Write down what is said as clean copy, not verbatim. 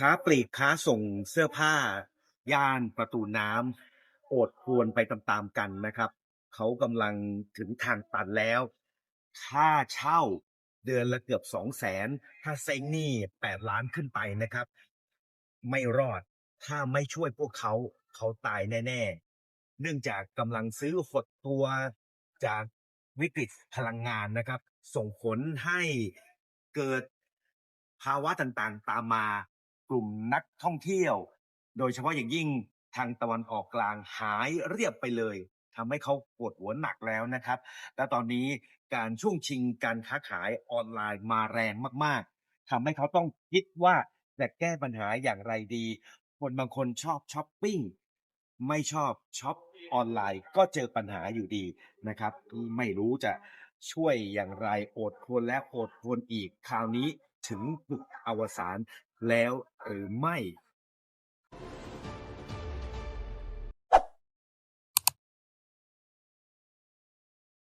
ค้าปลีกค้าส่งเสื้อผ้าย่านประตูน้ำโอดครวรไปตามๆกันนะครับเขากำลังถึงทางตันแล้วค่าเช่าเดือนละเกือบ200,000ถ้าเซ้งหนี้8,000,000ขึ้นไปนะครับไม่รอดถ้าไม่ช่วยพวกเขาเขาตายแน่ๆเนื่องจากกำลังซื้อหดตัวจากวิกฤตพลังงานนะครับส่งผลให้เกิดภาวะต่างๆตามมา กลุ่มนักท่องเที่ยวโดยเฉพาะอย่างยิ่งทางตะวันออกกลางหายเรียบไปเลยทำให้เขาปวดหัวหนักแล้วนะครับและตอนนี้การช่วงชิงการค้าขายออนไลน์มาแรงมากๆทำให้เขาต้องคิดว่าจะแก้ปัญหาอย่างไรดีคนบางคนชอบช็อปปิงไม่ชอบช็อปออนไลน์ก็เจอปัญหาอยู่ดีนะครับไม่รู้จะช่วยอย่างไรโอดครวญแล้วโอดครวญอีกคราวนี้ถึงจุดอวสาน แล้วหรือไม่